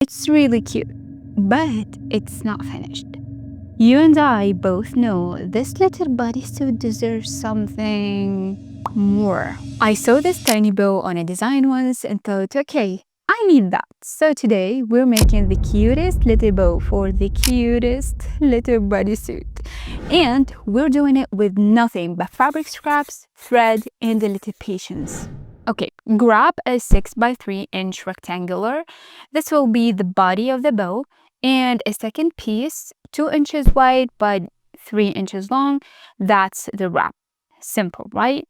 It's really cute, but it's not finished. You and I both know this little bodysuit deserves something more. I saw this tiny bow on a design once and thought, okay, I need that. So today we're making the cutest little bow for the cutest little bodysuit. And we're doing it with nothing but fabric scraps, thread, and a little patience. Okay, grab a 6x3 inch rectangular. This will be the body of the bow, and a second piece 2 inches wide but 3 inches long. That's the wrap. Simple, right?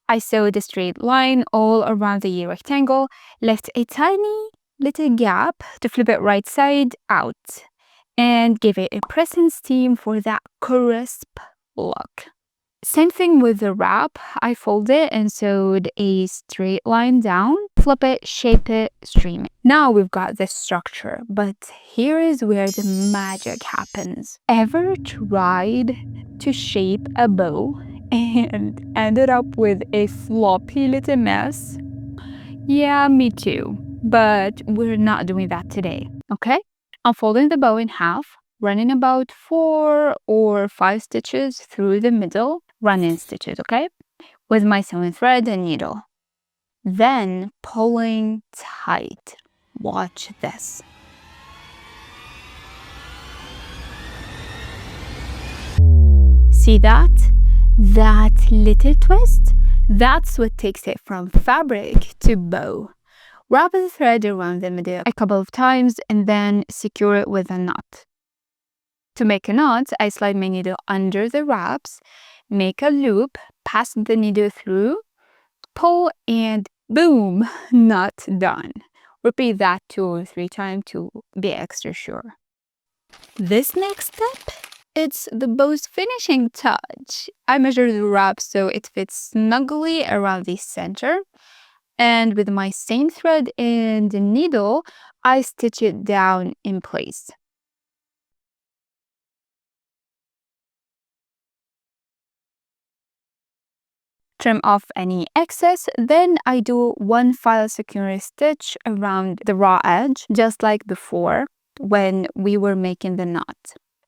I sewed a straight line all around the rectangle, left a tiny little gap to flip it right side out, and give it a press and steam for that crisp look. Same thing with the wrap. I fold it and sewed a straight line down, flip it, shape it, stream it. Now we've got the structure, but here is where the magic happens. Ever tried to shape a bow and ended up with a floppy little mess? Yeah, me too. But we're not doing that today, okay? I'm folding the bow in half, running about 4 or 5 stitches through the middle, running stitches, okay? With my sewing thread and needle. Then pulling tight. Watch this. See that? That little twist? That's what takes it from fabric to bow. Wrap the thread around the middle a couple of times and then secure it with a knot. To make a knot, I slide my needle under the wraps, make a loop, pass the needle through, pull, and boom, knot done. Repeat that 2 or 3 times to be extra sure. This next step, it's the bow's finishing touch. I measure the wrap so it fits snugly around the center. And with my same thread and needle, I stitch it down in place. Trim off any excess, then I do one file secure stitch around the raw edge, just like before when we were making the knot.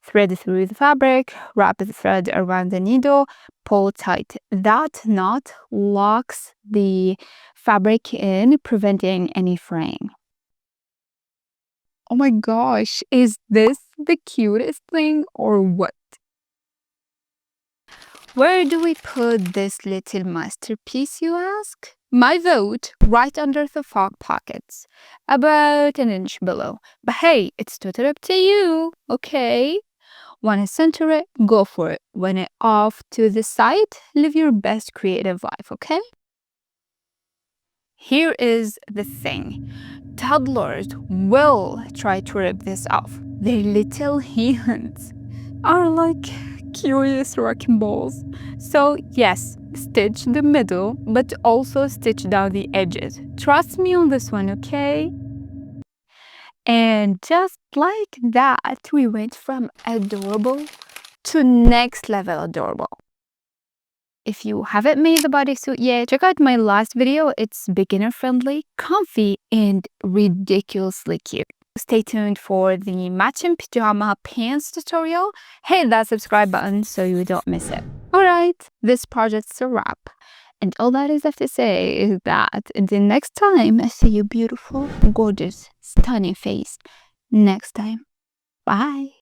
Thread through the fabric, wrap the thread around the needle, pull tight. That knot locks the fabric in, preventing any fraying. Oh my gosh, is this the cutest thing or what? Where do we put this little masterpiece, you ask? My vote, right under the front pockets, about an inch below. But hey, it's totally up to you, okay? Want to center it? Go for it. Want it off to the side? Live your best creative life, okay? Here is the thing. Toddlers will try to rip this off. Their little hands are like curious wrecking balls. So yes, stitch the middle, but also stitch down the edges. Trust me on this one, okay? And just like that, we went from adorable to next level adorable. If you haven't made the bodysuit yet, check out my last video. It's beginner friendly, comfy, and ridiculously cute. Stay tuned for the matching pajama pants tutorial. Hit that subscribe button so you don't miss it. Alright, this project's a wrap. And all that is left to say is that until next time, I see your beautiful, gorgeous, stunning face next time. Bye.